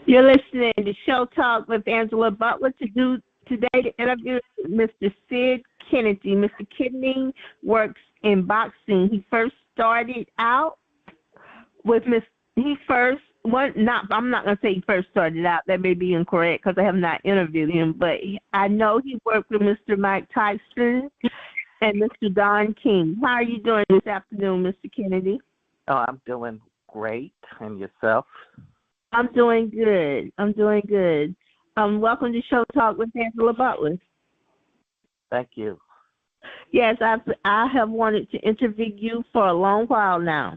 You're listening to Show Talk with Angela Butler today to interview Mr. Sid Kennedy. Mr. Kennedy works in boxing. He first started out with Miss. He first one not. I'm not gonna say he first started out. That may be incorrect because I have not interviewed him. But I know he worked with Mr. Mike Tyson and Mr. Don King. How are you doing this afternoon, Mr. Kennedy? Oh, I'm doing great. And yourself? I'm doing good. I'm doing good. Welcome to Show Talk with Angela Butler. Thank you. Yes, I have wanted to interview you for a long while now.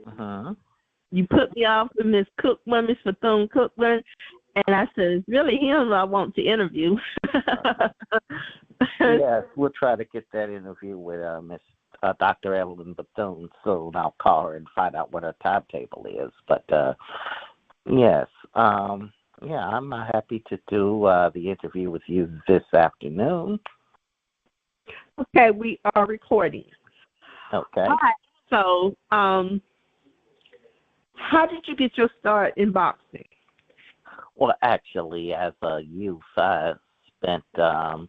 Uh-huh. You put me off with Miss Cookman, Miss Bethune-Cookman, and I said, it's really him I want to interview. Yes, we'll try to get that interview with Miss Dr. Evelyn Bethune soon. I'll call her and find out what her timetable is. But yes, yeah, I'm happy to do the interview with you this afternoon. Okay, we are recording. Okay. All right. So, how did you get your start in boxing? Well, actually, as a youth, I spent time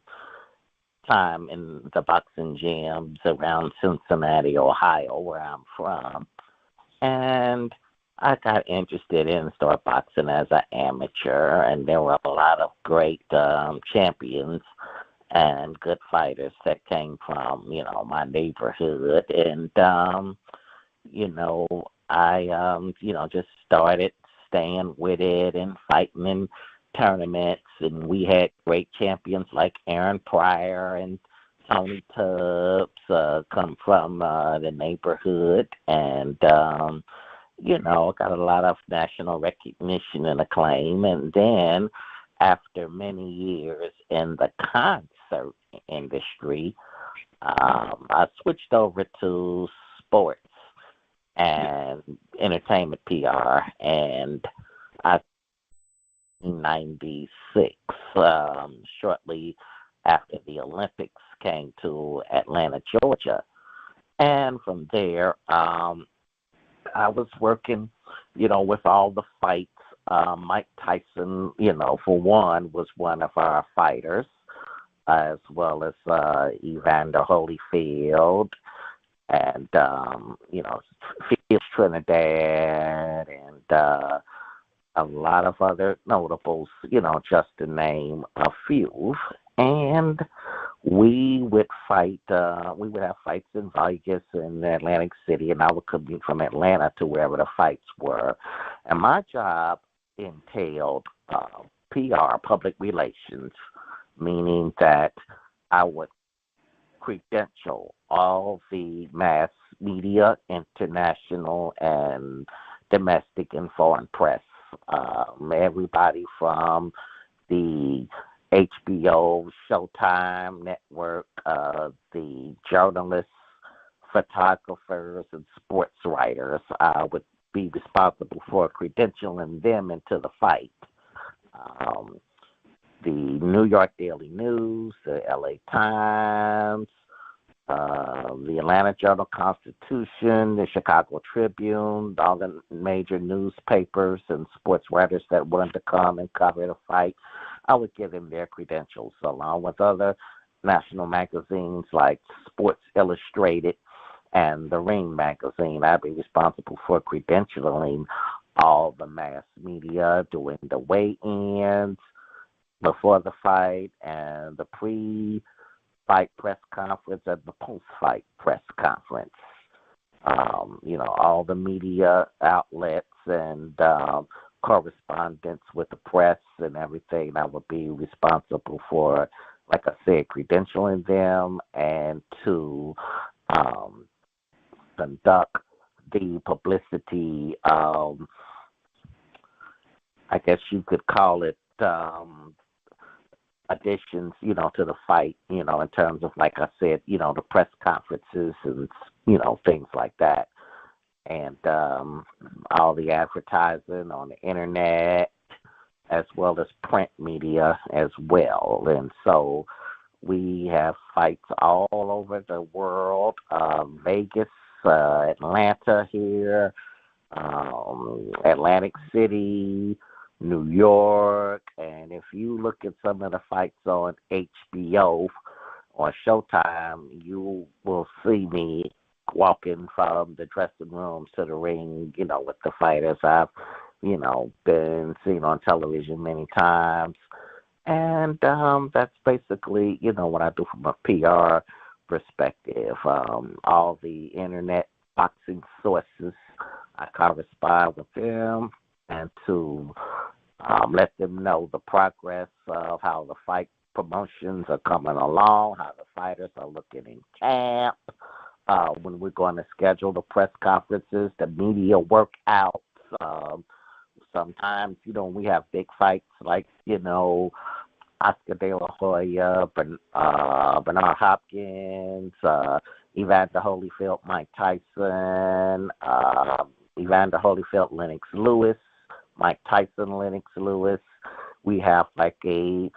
in the boxing gyms around Cincinnati, Ohio, where I'm from. And I got interested in start boxing as an amateur, and there were a lot of great champions and good fighters that came from, my neighborhood. And, I, just started staying with it and fighting in tournaments. And we had great champions like Aaron Pryor and Tony Tubbs come from the neighborhood. And, got a lot of national recognition and acclaim. And then after many years in the concert industry, I switched over to sports and entertainment PR, and I 96, shortly after the Olympics came to Atlanta, Georgia. And from there, I was working, with all the fights. Mike Tyson, for one, was one of our fighters, as well as Evander Holyfield and, Felix Trinidad and a lot of other notables, just to name a few. And we would have fights in Vegas and Atlantic City, and I would commute from Atlanta to wherever the fights were. And my job entailed PR, public relations, meaning that I would credential all the mass media, international and domestic and foreign press. Everybody from the HBO, Showtime network, the journalists, photographers, and sports writers. I would be responsible for credentialing them into the fight. The New York Daily News, the LA Times, the Atlanta Journal-Constitution, the Chicago Tribune, all the major newspapers and sports writers that wanted to come and cover the fight. I would give them their credentials, along with other national magazines like Sports Illustrated and the Ring magazine. I'd be responsible for credentialing all the mass media, doing the weigh-ins before the fight and the pre-fight press conference and the post-fight press conference. All the media outlets and correspondence with the press and everything. I would be responsible for, like I said, credentialing them and to conduct the publicity, I guess you could call it additions, to the fight, in terms of, like I said, the press conferences and, things like that. And all the advertising on the internet, as well as print media as well. And so we have fights all over the world, Vegas, Atlanta here, Atlantic City, New York. And if you look at some of the fights on HBO or Showtime, you will see me walking from the dressing room to the ring, with the fighters. I've, been seen on television many times. And that's basically, what I do from a PR perspective. All the internet boxing sources, I correspond with them and to let them know the progress of how the fight promotions are coming along, how the fighters are looking in camp, when we're going to schedule the press conferences, the media workouts. Sometimes, we have big fights like, Oscar De La Hoya, Bernard Hopkins, Evander Holyfield, Mike Tyson, Evander Holyfield, Lennox Lewis, Mike Tyson, Lennox Lewis. We have like a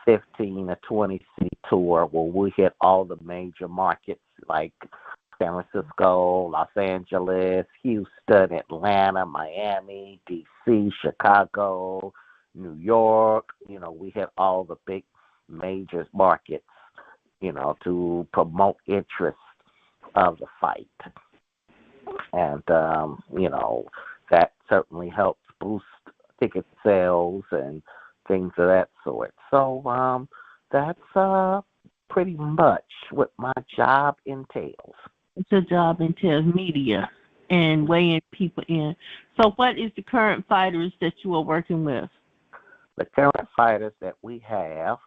15 to 20 city tour where we hit all the major markets like San Francisco, Los Angeles, Houston, Atlanta, Miami, D.C., Chicago, New York. We hit all the big major markets, to promote interest of the fight. And, that certainly helps boost ticket sales and things of that sort. So that's pretty much what my job entails. Your job entails media and weighing people in. So what is the current fighters that you are working with? The current fighters that we have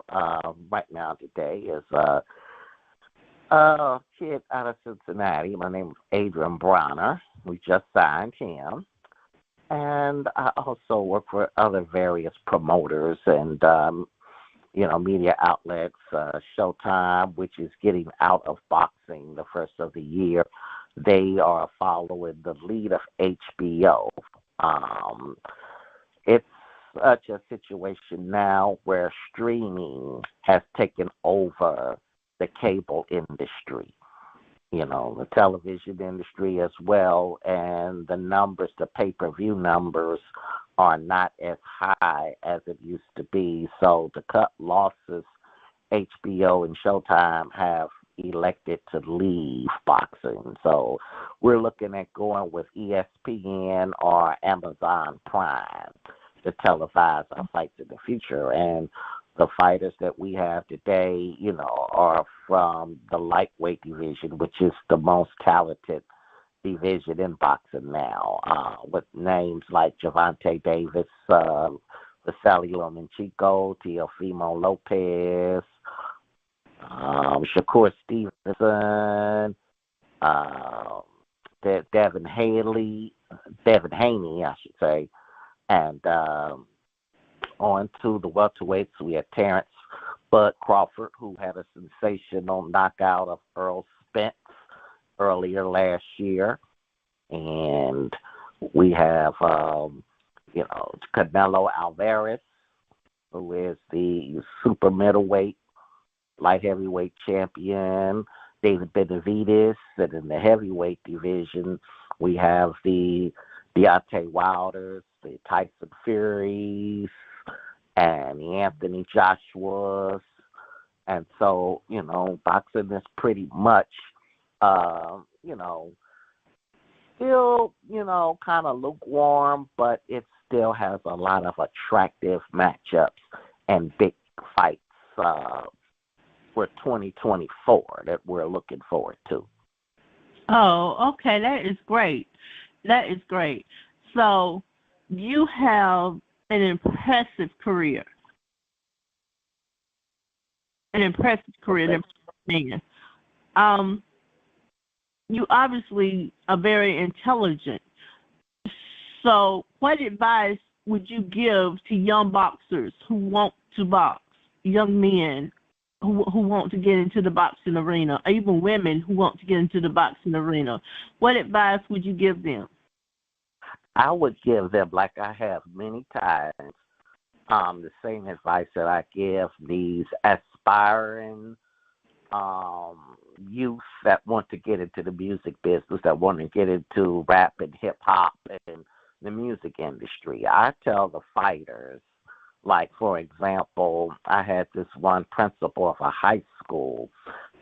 right now today is a kid out of Cincinnati. My name is Adrian Bronner. We just signed him. And I also work for other various promoters and, media outlets, Showtime, which is getting out of boxing the first of the year. They are following the lead of HBO. It's such a situation now where streaming has taken over the cable industry, the television industry as well, and the numbers, the pay-per-view numbers are not as high as it used to be. So to cut losses, HBO and Showtime have elected to leave boxing. So we're looking at going with ESPN or Amazon Prime to televise our fights in the future. And the fighters that we have today, are from the lightweight division, which is the most talented division in boxing now, with names like Gervonta Davis, Vasily Lomachenko, Teofimo Lopez, Shakur Stevenson, Devin Haney, I should say, and on to the welterweights, we had Terrence Bud Crawford, who had a sensational knockout of Earl Spence earlier last year. And we have, Canelo Alvarez, who is the super middleweight, light heavyweight champion. David Benavidez. And in the heavyweight division, we have the Deontay Wilders, the Tyson Furies, and the Anthony Joshuas. And so, boxing is pretty much, still, kind of lukewarm, but it still has a lot of attractive matchups and big fights for 2024 that we're looking forward to. Oh, okay. That is great. That is great. So you have an impressive career. Okay. Man. You obviously are very intelligent. So what advice would you give to young boxers who want to box, young men who want to get into the boxing arena, or even women who want to get into the boxing arena? What advice would you give them? I would give them, like I have many times, the same advice that I give these aspiring youth that want to get into the music business, that want to get into rap and hip hop and, the music industry. I tell the fighters, like, for example, I had this one principal of a high school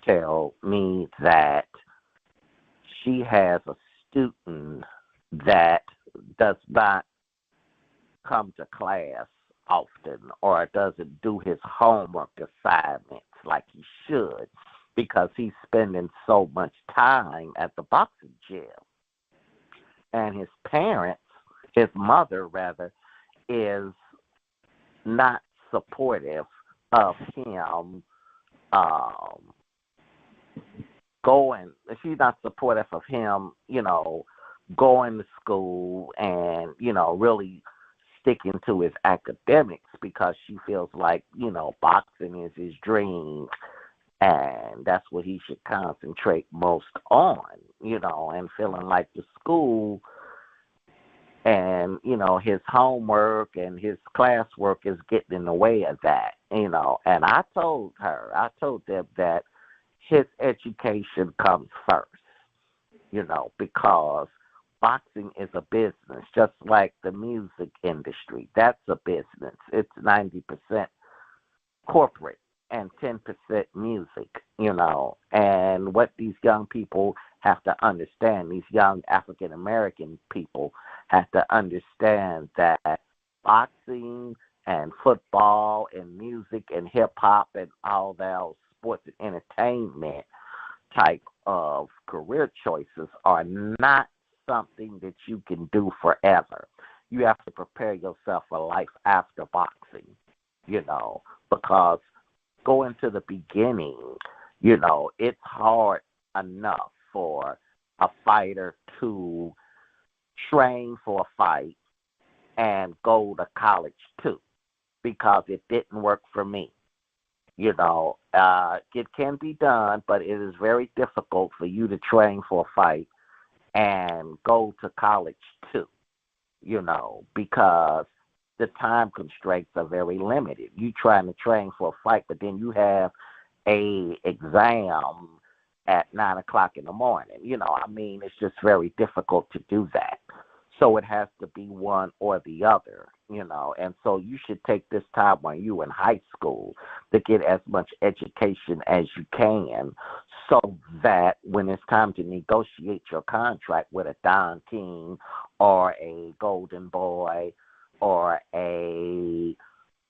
tell me that she has a student that does not come to class often or doesn't do his homework assignments like he should because he's spending so much time at the boxing gym. And his mother rather, is not supportive of him going. She's not supportive of him, going to school and, really sticking to his academics because she feels like, boxing is his dream and that's what he should concentrate most on, and feeling like the school and, his homework and his classwork is getting in the way of that, And I told them that his education comes first, because boxing is a business, just like the music industry. That's a business. It's 90% corporate and 10% music, And what these young people have to understand, these young African American people have to understand that boxing and football and music and hip hop and all those sports and entertainment type of career choices are not something that you can do forever. You have to prepare yourself for life after boxing, because going to the beginning, it's hard enough for a fighter to train for a fight and go to college too, because it didn't work for me. It can be done, but it is very difficult for you to train for a fight and go to college too, because the time constraints are very limited. You trying to train for a fight, but then you have a exam at 9:00 in the morning. It's just very difficult to do that. So it has to be one or the other, And so you should take this time when you're in high school to get as much education as you can so that when it's time to negotiate your contract with a Don King or a Golden Boy or a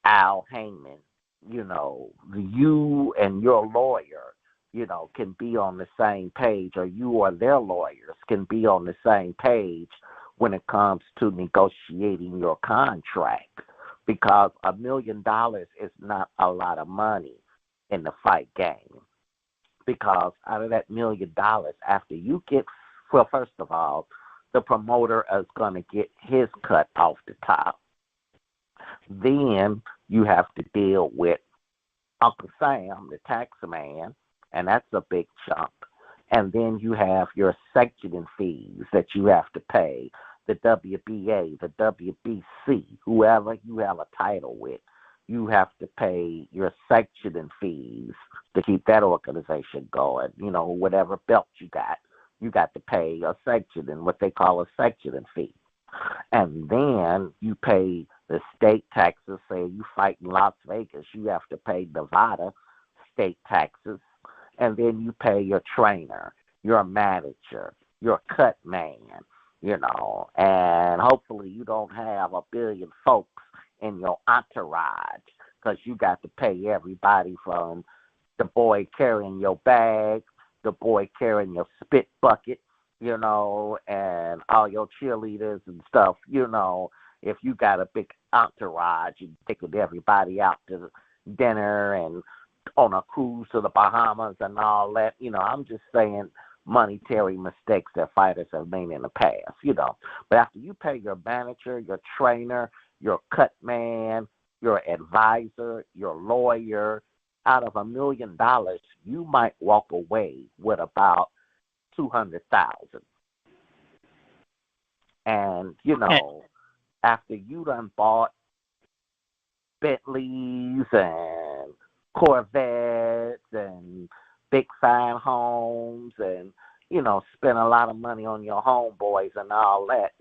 Al Heyman, you and your lawyer, can be on the same page, or you or their lawyers can be on the same page when it comes to negotiating your contract, because $1 million is not a lot of money in the fight game. Because out of that $1 million, after you get, well, first of all, the promoter is going to get his cut off the top. Then you have to deal with Uncle Sam, the tax man, and that's a big chunk. And then you have your sanctioning fees that you have to pay, the WBA, the WBC, whoever you have a title with. You have to pay your sanctioning fees to keep that organization going. Whatever belt you got to pay a sanctioning, what they call a sanctioning fee. And then you pay the state taxes. Say you fight in Las Vegas, you have to pay Nevada state taxes. And then you pay your trainer, your manager, your cut man, and hopefully you don't have 1 billion folks in your entourage, because you got to pay everybody from the boy carrying your bag, the boy carrying your spit bucket, and all your cheerleaders and stuff, if you got a big entourage, you taking everybody out to dinner and on a cruise to the Bahamas and all that. I'm just saying monetary mistakes that fighters have made in the past, But after you pay your manager, your trainer, your cut man, your advisor, your lawyer, out of $1 million, you might walk away with about 200,000. And, after you done bought Bentleys and Corvettes and big fine homes and, spend a lot of money on your homeboys and all that,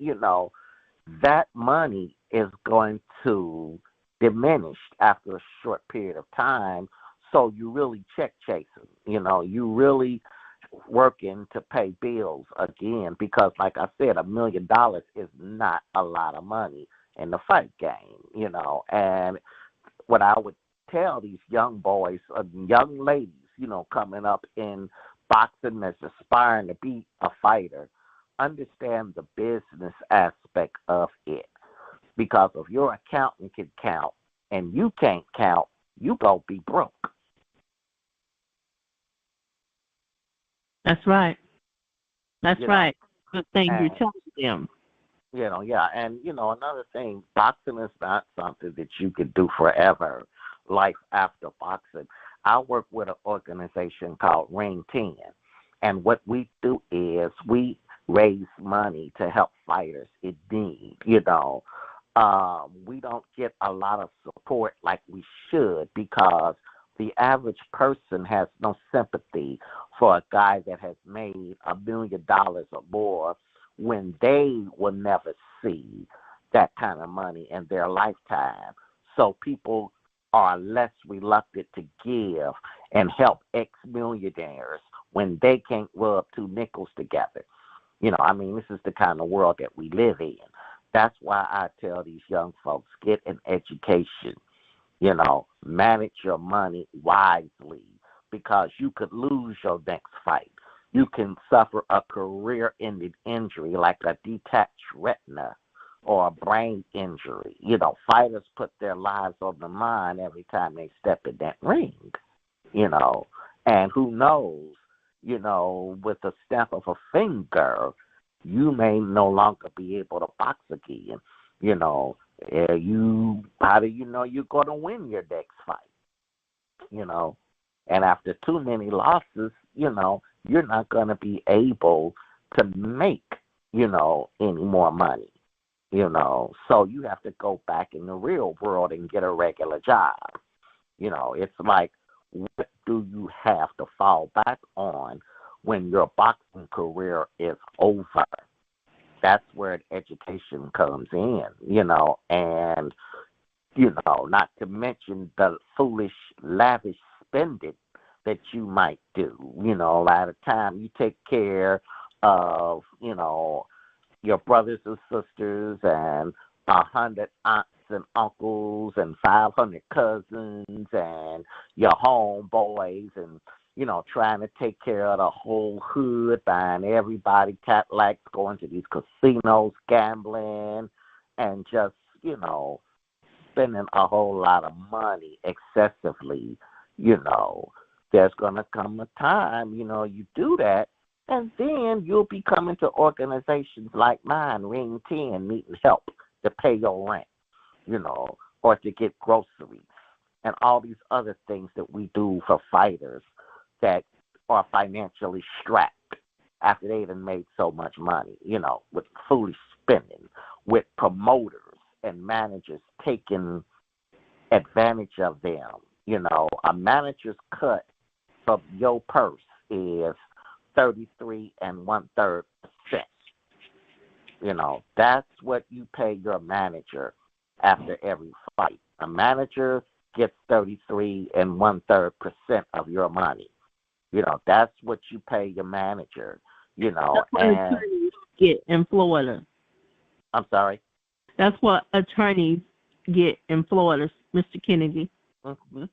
that money is going to diminish after a short period of time. So you really check chasing. You really working to pay bills again because, like I said, $1 million is not a lot of money in the fight game. And what I would tell these young boys, young ladies, coming up in boxing that's aspiring to be a fighter, understand the business aspect of it. Because if your accountant can count and you can't count, you gonna be broke. That's right. That's You know, right. Good thing you're and telling them. yeah, and another thing, boxing is not something that you can do forever. Life after boxing. I work with an organization called Ring 10, and what we do is we raise money to help fighters in need. We don't get a lot of support like we should because the average person has no sympathy for a guy that has made $1 million or more when they will never see that kind of money in their lifetime. So people are less reluctant to give and help ex-millionaires when they can't rub two nickels together. This is the kind of world that we live in. That's why I tell these young folks, get an education, manage your money wisely because you could lose your next fight. You can suffer a career-ending injury like a detached retina or a brain injury. Fighters put their lives on the line every time they step in that ring, and who knows, with the snap of a finger, you may no longer be able to box again. How do you know you're going to win your next fight? And after too many losses, you're not going to be able to make, any more money, So you have to go back in the real world and get a regular job. It's like, what do you have to fall back on when your boxing career is over? That's where education comes in, and, not to mention the foolish, lavish spending that you might do. A lot of time you take care of, your brothers and sisters and 100 aunts and uncles and 500 cousins and your homeboys and, trying to take care of the whole hood, buying everybody Cadillacs, going to these casinos, gambling, and just, spending a whole lot of money excessively. There's going to come a time, you do that, and then you'll be coming to organizations like mine, Ring 10, needing help to pay your rent, or to get groceries and all these other things that we do for fighters that are financially strapped after they done made so much money, with foolish spending, with promoters and managers taking advantage of them. A manager's cut of your purse is 33 and 1/3%. That's what you pay your manager after every fight. A manager gets 33 and 1/3% of your money. That's what you pay your manager. That's what and attorneys get in Florida. I'm sorry. That's what attorneys get in Florida, Mr. Kennedy. Mm-hmm.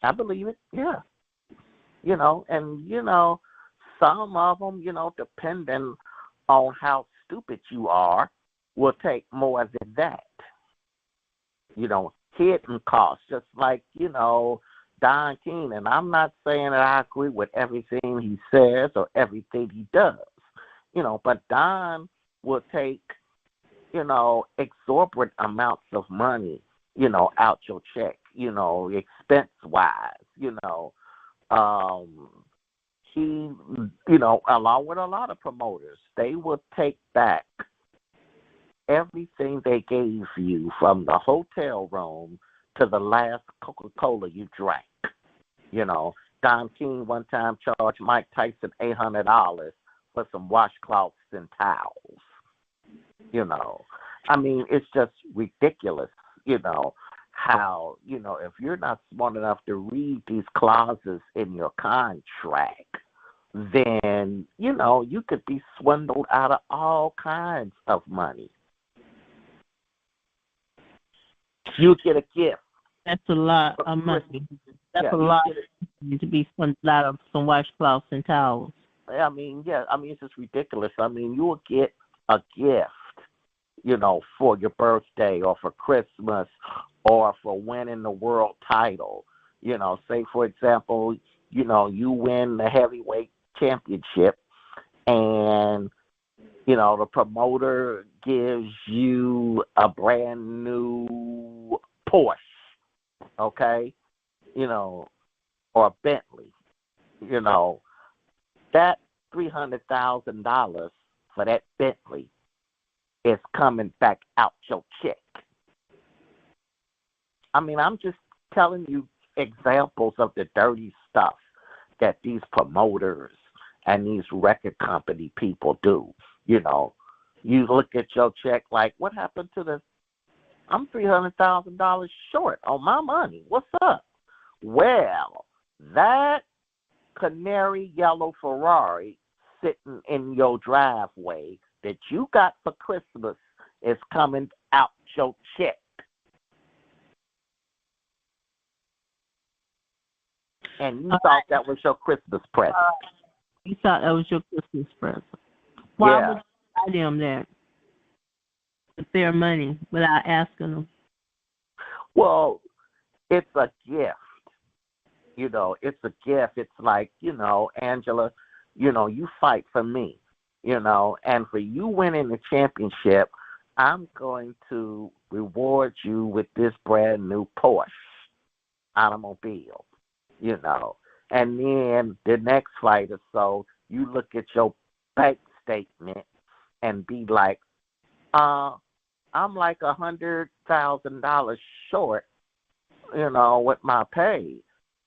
I believe it. Yeah. And some of them, depending on how stupid you are, will take more than that. Hidden costs, just like, Don King. And I'm not saying that I agree with everything he says or everything he does, but Don will take, exorbitant amounts of money, out your check, expense-wise, he, along with a lot of promoters, they will take back everything they gave you from the hotel room to the last Coca-Cola you drank. Don King one time charged Mike Tyson $800 for some washcloths and towels. I mean, it's just ridiculous, you know, how, if you're not smart enough to read these clauses in your contract, then, you could be swindled out of all kinds of money. You get a gift. That's a lot for of Christmas. money. That's Yeah, a you lot get it. to be spent out of some washcloths and towels. It's just ridiculous. I mean, you will get a gift, for your birthday or for Christmas or for winning the world title. Say, for example, you win the heavyweight championship and, the promoter gives you a brand new Porsche, okay? Or a Bentley, you know, that $300,000 for that Bentley is coming back out your check. I mean, I'm just telling you examples of the dirty stuff that these promoters and these record company people do. You look at your check like, what happened to the? I'm $300,000 short on my money. What's up? Well, that canary yellow Ferrari sitting in your driveway that you got for Christmas is coming out your check. And you thought that was your Christmas present. You thought that was your Christmas present. Why Yeah. would you buy them that with their money without asking them? Well, it's a gift. It's a gift. It's like, Angela, you fight for me, and for you winning the championship, I'm going to reward you with this brand new Porsche automobile, And then the next fight or so, you look at your bank statement and be like, I'm like $100,000 short, with my pay.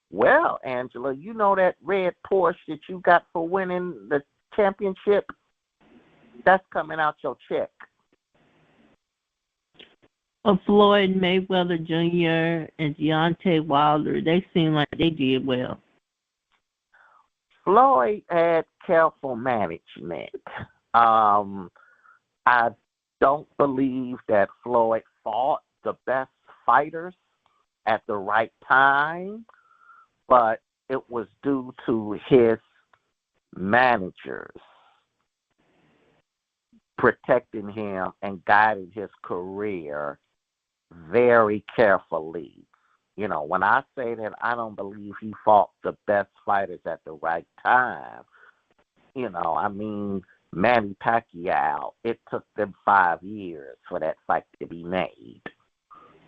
Well, Angela, you know that red Porsche that you got for winning the championship? That's coming out your check. Floyd Mayweather Jr. and Deontay Wilder, they seem like they did well. Floyd had careful management. I don't believe that Floyd fought the best fighters at the right time, but it was due to his managers protecting him and guiding his career very carefully. When I say that I don't believe he fought the best fighters at the right time, I mean, Manny Pacquiao, it took them 5 years for that fight to be made.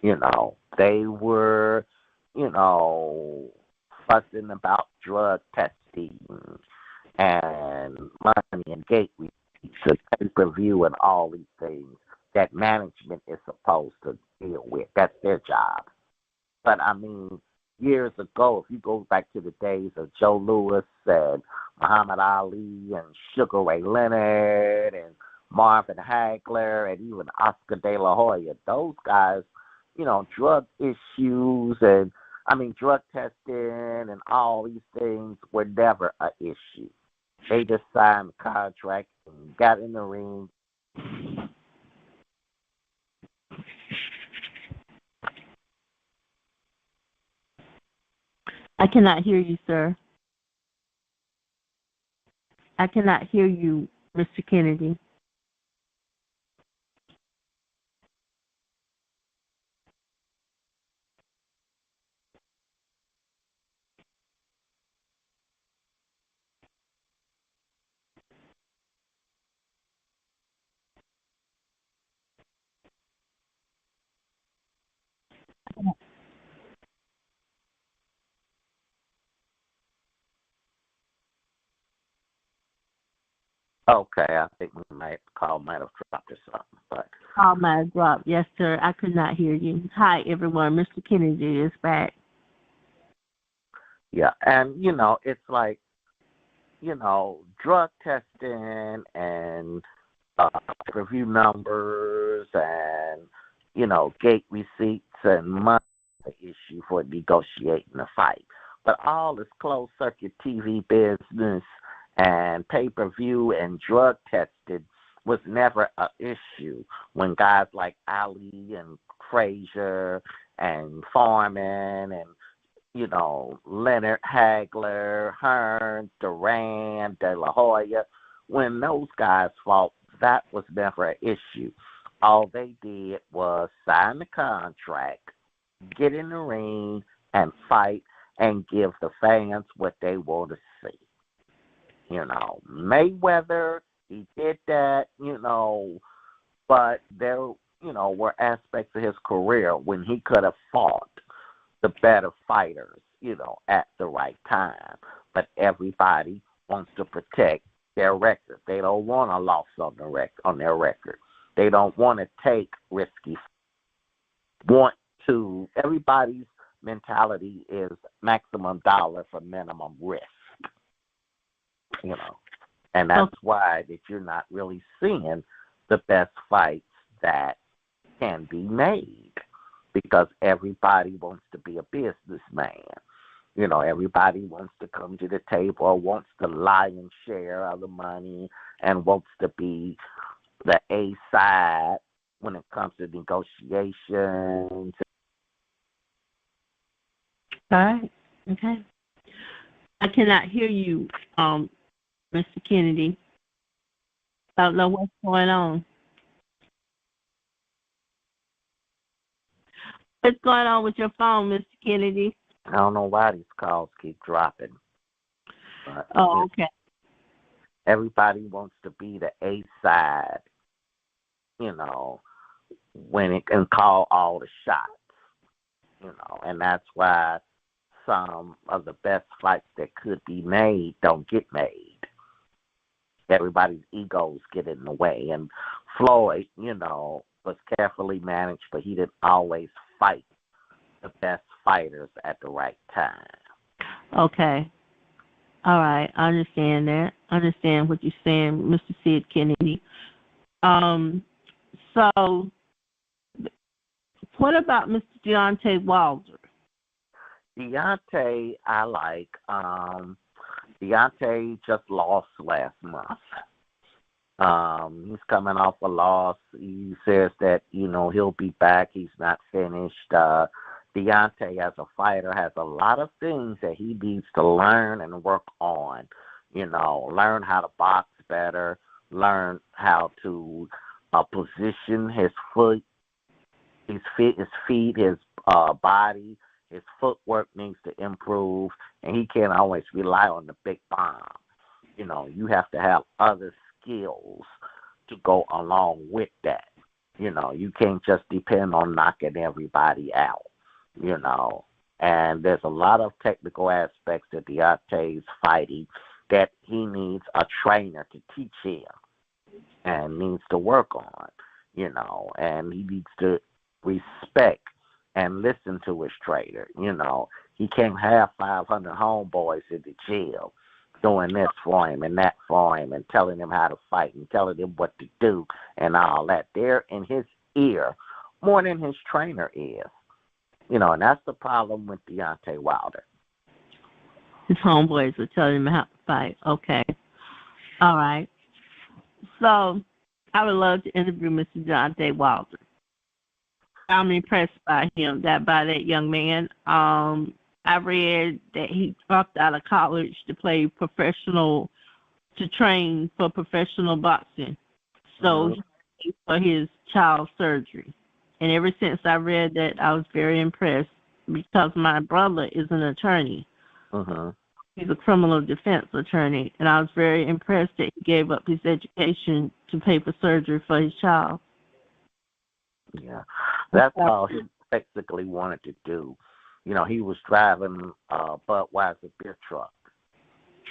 They were, fussing about drug testing and money and gate receipts, pay-per-view and all these things that management is supposed to deal with. That's their job. But, I mean, years ago, if you go back to the days of Joe Louis and Muhammad Ali and Sugar Ray Leonard and Marvin Hagler and even Oscar De La Hoya, those guys, drug issues and, drug testing and all these things were never an issue. They just signed the contract and got in the ring. I cannot hear you, sir. I cannot hear you, Mr. Kennedy. Okay, I think call might have dropped or something, but Call might have dropped. Yes, sir. I could not hear you. Hi, everyone. Mr. Kennedy is back. yeah, and it's like drug testing and review numbers and, gate receipts and money issue for negotiating a fight. But all this closed circuit TV business and pay-per-view and drug tested was never an issue when guys like Ali and Frazier and Foreman and, Leonard Hagler, Hearn, Duran, De La Hoya, when those guys fought, that was never an issue. All they did was sign the contract, get in the ring, and fight and give the fans what they want to see. Mayweather, he did that, but there, were aspects of his career when he could have fought the better fighters, at the right time. But everybody wants to protect their record. They don't want a loss on their record. They don't want to take risky. Everybody's mentality is maximum dollar for minimum risk. And that's why that you're not really seeing the best fights that can be made, because everybody wants to be a businessman. Everybody wants to come to the table or wants the lion's share of the money and wants to be the A side when it comes to negotiations. All right. Okay. I cannot hear you, Mr. Kennedy. I don't know what's going on. What's going on with your phone, Mr. Kennedy? I don't know why these calls keep dropping. But okay. Everybody wants to be the A side, when it can call all the shots, and that's why some of the best fights that could be made don't get made. Everybody's egos get in the way. And Floyd, was carefully managed, but he didn't always fight the best fighters at the right time. Okay. All right. I understand that. I understand what you're saying, Mr. Sid Kennedy. So what about Mr. Deontay Wilder? Deontay, I like. Deontay just lost last month. He's coming off a loss. He says that, he'll be back. He's not finished. Deontay, as a fighter, has a lot of things that he needs to learn and work on. Learn how to box better, learn how to position his foot, his feet, his body. His footwork needs to improve, and he can't always rely on the big bomb. You have to have other skills to go along with that. You can't just depend on knocking everybody out, And there's a lot of technical aspects to Deontay's fighting that he needs a trainer to teach him and needs to work on, and he needs to respect and listen to his trainer. He can't have 500 homeboys in the jail doing this for him and that for him and telling him how to fight and telling him what to do and all that. They're in his ear more than his trainer is. And that's the problem with Deontay Wilder. His homeboys are telling him how to fight. Okay. All right. So I would love to interview Mr. Deontay Wilder. I'm impressed by that young man. I read that he dropped out of college to train for professional boxing. So he paid for his child's surgery. And ever since I read that, I was very impressed because my brother is an attorney. He's a criminal defense attorney. And I was very impressed that he gave up his education to pay for surgery for his child. Yeah, that's all he basically wanted to do. He was driving a Budweiser beer truck.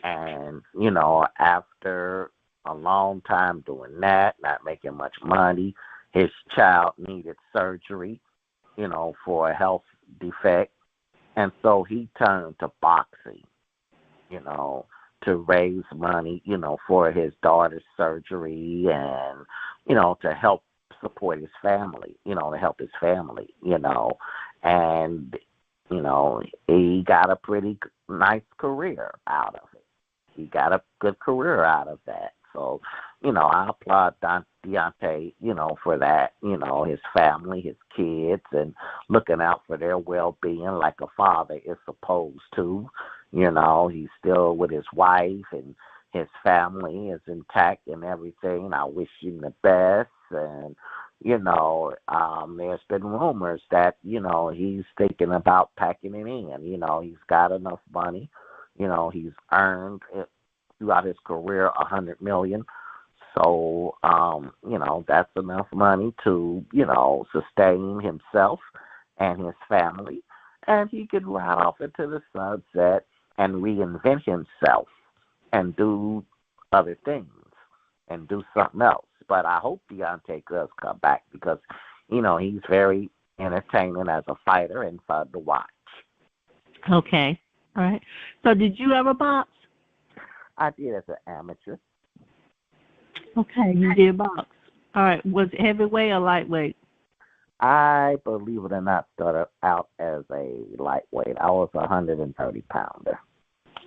And, after a long time doing that, not making much money, his child needed surgery, for a health defect. And so he turned to boxing, to to raise money, for his daughter's surgery and, to help support his family, to help his family, and, he got a pretty nice career out of it. He got a good career out of that. So, I applaud Deontay, for that, his family, his kids, and looking out for their well-being like a father is supposed to. He's still with his wife and his family is intact and everything. I wish him the best. And, there's been rumors that, he's thinking about packing it in. He's got enough money. He's earned it throughout his career $100 million. So, that's enough money to, sustain himself and his family. And he could ride off into the sunset and reinvent himself and do other things and do something else. But I hope Deontay does come back because, he's very entertaining as a fighter and fun to watch. Okay. All right. So did you ever box? I did as an amateur. Okay, you did box. All right. Was it heavyweight or lightweight? I, believe it or not, started out as a lightweight. I was a 130-pounder.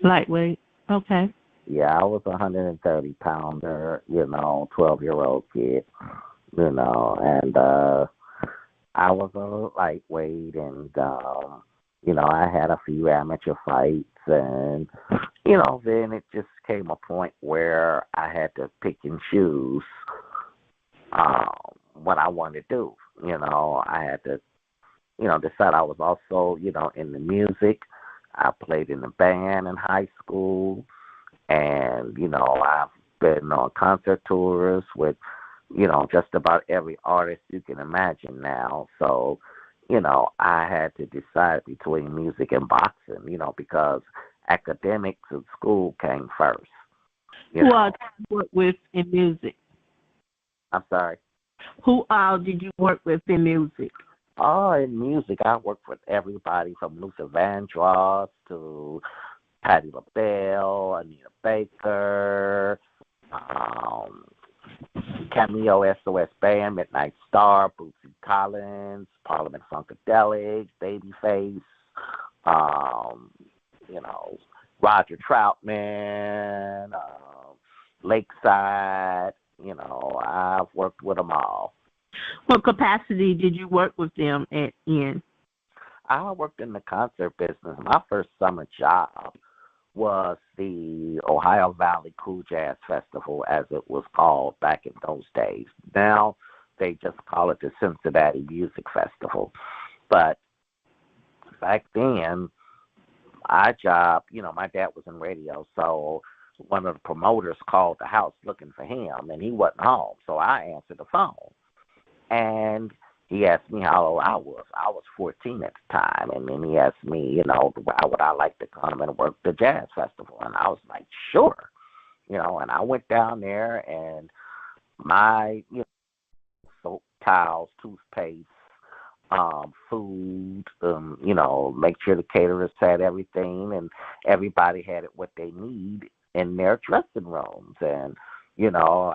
Lightweight. Okay. Yeah, I was a 130-pounder, 12-year-old kid, and I was a lightweight, and, I had a few amateur fights, and, then it just came a point where I had to pick and choose what I wanted to do. I had to, decide. I was also, in the music. I played in the band in high school, and, I've been on concert tours with, just about every artist you can imagine now. So, I had to decide between music and boxing, because academics in school came first. Who all did you work with in music? I'm sorry? Who all did you work with in music? Oh, in music, I worked with everybody from Luther Vandross to Patti LaBelle, Anita Baker, Cameo SOS Band, Midnight Star, Bootsy Collins, Parliament Funkadelic, Babyface, Roger Troutman, Lakeside. I've worked with them all. What capacity did you work with them in? I worked in the concert business. My first summer job was the Ohio Valley Cool Jazz Festival, as it was called back in those days. Now they just call it the Cincinnati Music Festival. But back then, my job, my dad was in radio, so one of the promoters called the house looking for him, and he wasn't home. So I answered the phone. And he asked me how old I was. I was 14 at the time. And then he asked me, why would I like to come and work the jazz festival? And I was like, sure. And I went down there, and my, soap, towels, toothpaste, food, make sure the caterers had everything, and everybody had it what they need in their dressing rooms. And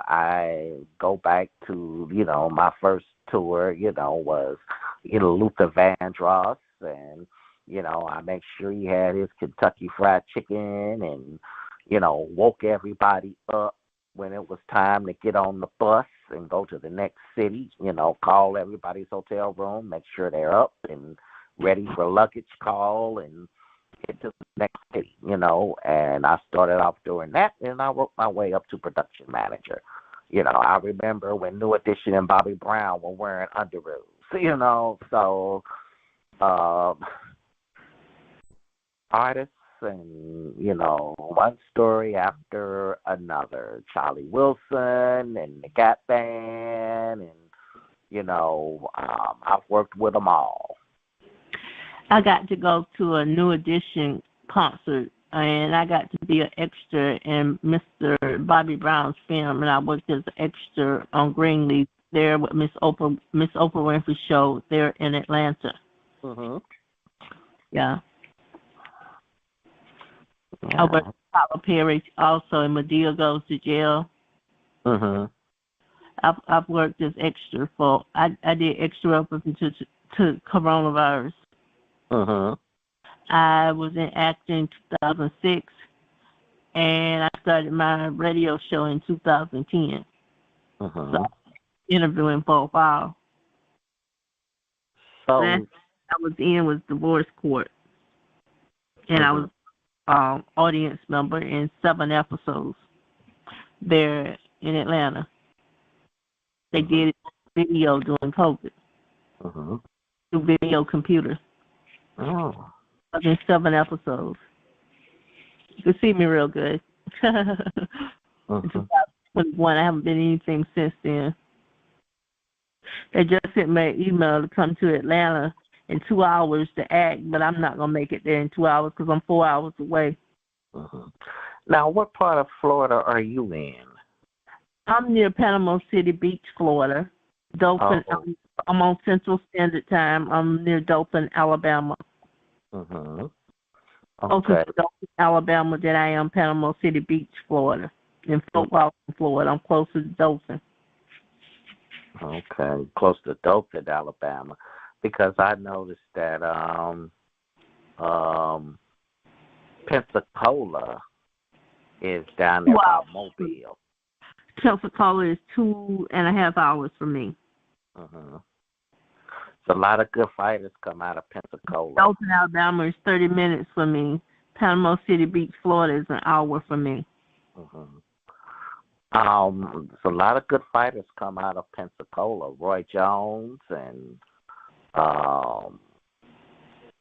I go back to, my first tour, was, Luther Vandross, and, I make sure he had his Kentucky Fried Chicken and, woke everybody up when it was time to get on the bus and go to the next city, call everybody's hotel room, make sure they're up and ready for luggage call and get to the next city, and I started off doing that, and I worked my way up to production manager. I remember when New Edition and Bobby Brown were wearing underoos, so artists and, one story after another. Charlie Wilson and the Gap Band, and, I've worked with them all. I got to go to a New Edition concert, and I got to be an extra in Mr. Bobby Brown's film, and I worked as an extra on Greenleaf there with Miss Oprah Winfrey show there in Atlanta. Mhm. Yeah. Yeah. Tyler Perry also, and Medea Goes to Jail. Mhm. I've worked as extra for. I did extra up into to coronavirus. Mhm. I was in acting in 2006, and I started my radio show in 2010. So Mhm. interviewing for a while. Last So. I was in was divorce court, and I Mhm. was audience member in 7 episodes there in Atlanta. They Mhm. did it video during COVID Mhm. through video computers. Oh. I was in 7 episodes. You can see me real good. In Mhm. 2021, I haven't been anything since then. They just sent me an email to come to Atlanta in 2 hours to act, but I'm not going to make it there in 2 hours because I'm 4 hours away. Mhm. Now, what part of Florida are you in? I'm near Panama City Beach, Florida. Dothan, Oh. I'm on Central Standard Time. I'm near Dothan, Alabama. Mhm. Closer Okay. to Dothan, Alabama than I am Panama City Beach, Florida. In Fort Walton, Florida, I'm closer to Dothan. Okay. Close to Dothan, Alabama, because I noticed that um Pensacola is down there by Wow. Mobile. Pensacola is 2.5 hours from me. Mhm. So a lot of good fighters come out of Pensacola. Dothan, Alabama is 30 minutes from me. Panama City Beach, Florida is an hour from me. Mhm. So a lot of good fighters come out of Pensacola. Roy Jones and um,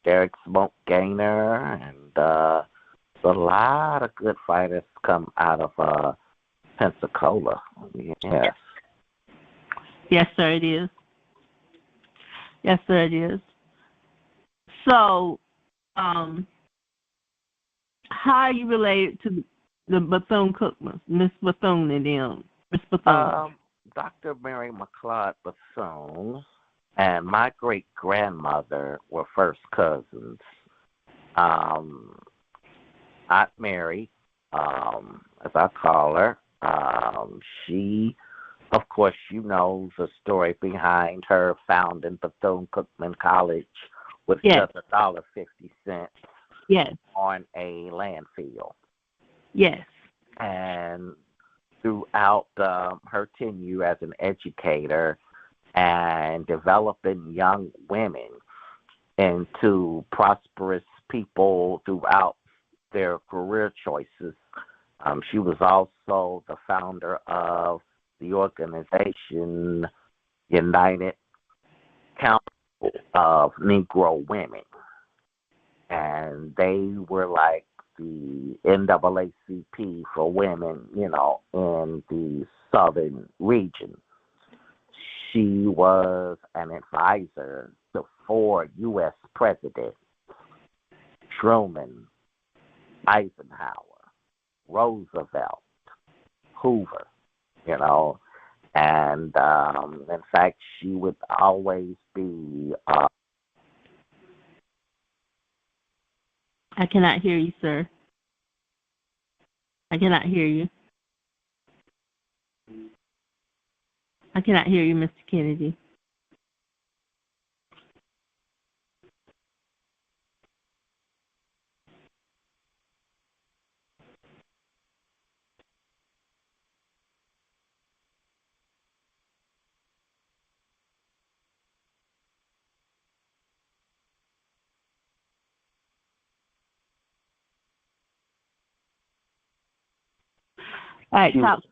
Derek Smoke Gaynor, and a lot of good fighters come out of Pensacola. Yes. Yes, sir, it is. Yes, sir, it is. So, how are you related to the Bethune-Cookman, Miss Bethune and them? Miss Bethune. Dr. Mary McLeod Bethune and my great grandmother were first cousins. Um, Aunt Mary, as I call her, she, of course, you know the story behind her founding Bethune-Cookman College with Yes. just $1.50 Yes. on a landfill. Yes. And throughout her tenure as an educator and developing young women into prosperous people throughout their career choices. She was also the founder of the organization United Council of Negro Women. And they were like the NAACP for women, you know, in the southern region. She was an advisor to 4 U.S. presidents: Truman, Eisenhower, Roosevelt, Hoover, you know, and in fact, she would always be. I cannot hear you, sir. I cannot hear you. I cannot hear you, Mr. Kennedy. All right, She top.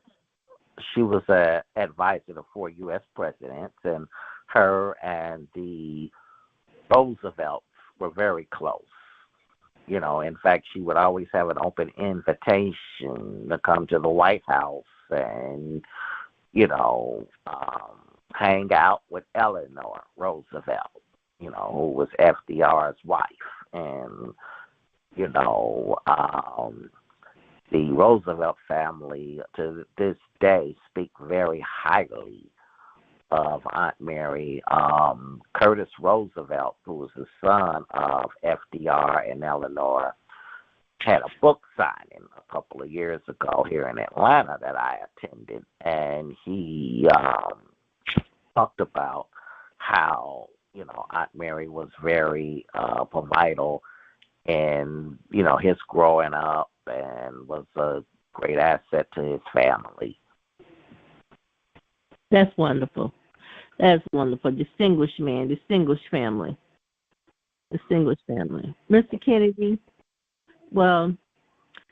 she was a advisor to 4 U.S. presidents, and her and the Roosevelts were very close. You know, in fact, she would always have an open invitation to come to the White House and, you know, hang out with Eleanor Roosevelt, you know, who was FDR's wife. And, you know, the Roosevelt family to this day speak very highly of Aunt Mary. Curtis Roosevelt, who was the son of FDR and Eleanor, had a book signing a couple of years ago here in Atlanta that I attended, and he talked about how, Aunt Mary was very vital in, his growing up and was a great asset to his family. That's wonderful. That's wonderful. Distinguished man, distinguished family. Distinguished family. Mr. Kennedy, well,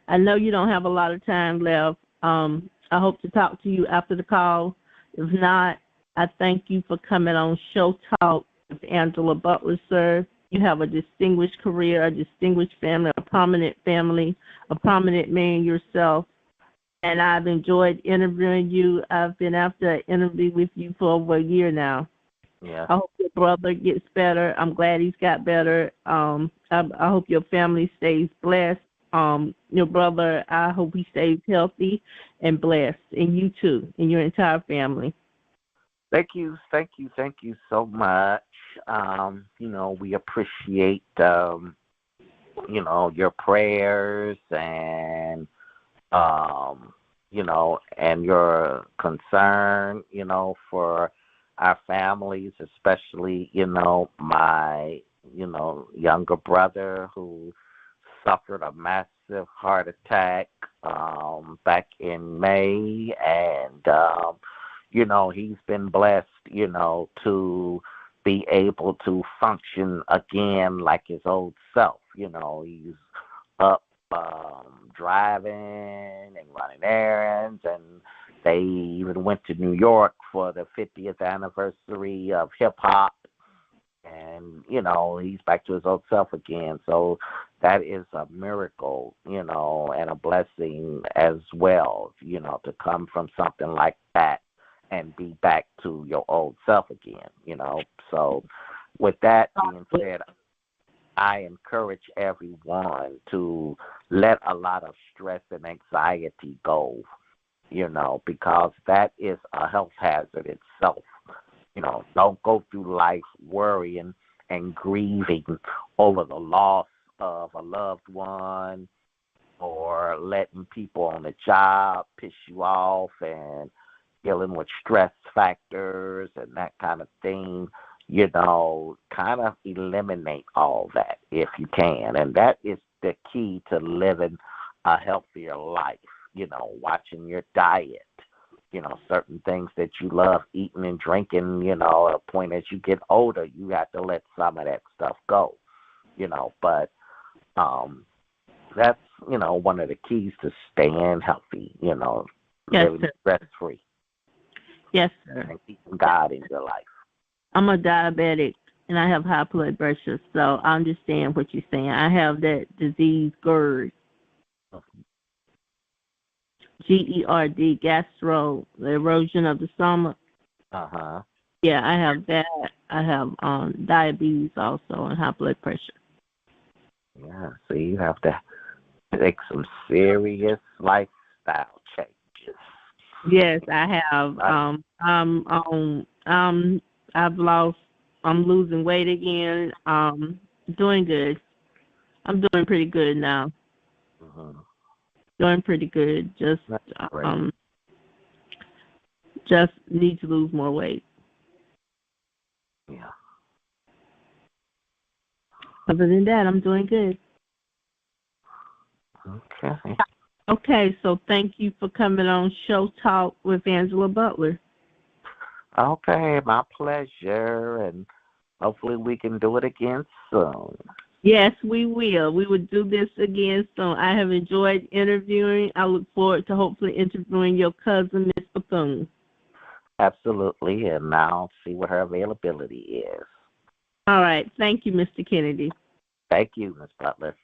I know you don't have a lot of time left. I hope to talk to you after the call. If not, I thank you for coming on Show Talk with Angela Butler, sir. You have a distinguished career, a distinguished family, a prominent man yourself. And I've enjoyed interviewing you. I've been after an interview with you for over a year now. Yeah. I hope your brother gets better. I'm glad he's got better. I hope your family stays blessed. Your brother, I hope he stays healthy and blessed. And you too, and your entire family. Thank you so much. We appreciate, your prayers and, and your concern, for our families, especially, my, younger brother who suffered a massive heart attack back in May, and he's been blessed, to be able to function again like his old self. He's up driving and running errands, and they even went to New York for the 50th anniversary of hip-hop, and, he's back to his old self again. So that is a miracle, and a blessing as well, to come from something like that and be back to your old self again, So with that being said, I encourage everyone to let a lot of stress and anxiety go, because that is a health hazard itself. Don't go through life worrying and grieving over the loss of a loved one, or letting people on the job piss you off and dealing with stress factors and that kind of thing. Kind of eliminate all that if you can. And that is the key to living a healthier life, watching your diet, certain things that you love eating and drinking, at a point as you get older, you have to let some of that stuff go, but that's, one of the keys to staying healthy, Yes, living sir. stress-free. Yes, sir. And keeping God in your life. I'm a diabetic, and I have high blood pressure, so I understand what you're saying. I have that disease, GERD. GERD, gastro, the erosion of the stomach. Uh-huh. Yeah, I have that. I have diabetes also and high blood pressure. Yeah, so you have to take some serious lifestyle changes. Yes, I have. I'm losing weight again. Doing good. I'm doing pretty good now. Mm-hmm. Doing pretty good. Just need to lose more weight. Yeah. Other than that, I'm doing good. Okay. Okay, so thank you for coming on Show Talk with Angela Butler. Okay, my pleasure, and hopefully we can do it again soon. Yes, we will. We will do this again soon. I have enjoyed interviewing. I look forward to hopefully interviewing your cousin, Miss Bethune. Absolutely, and now see what her availability is. All right. Thank you, Mr. Kennedy. Thank you, Ms. Butler.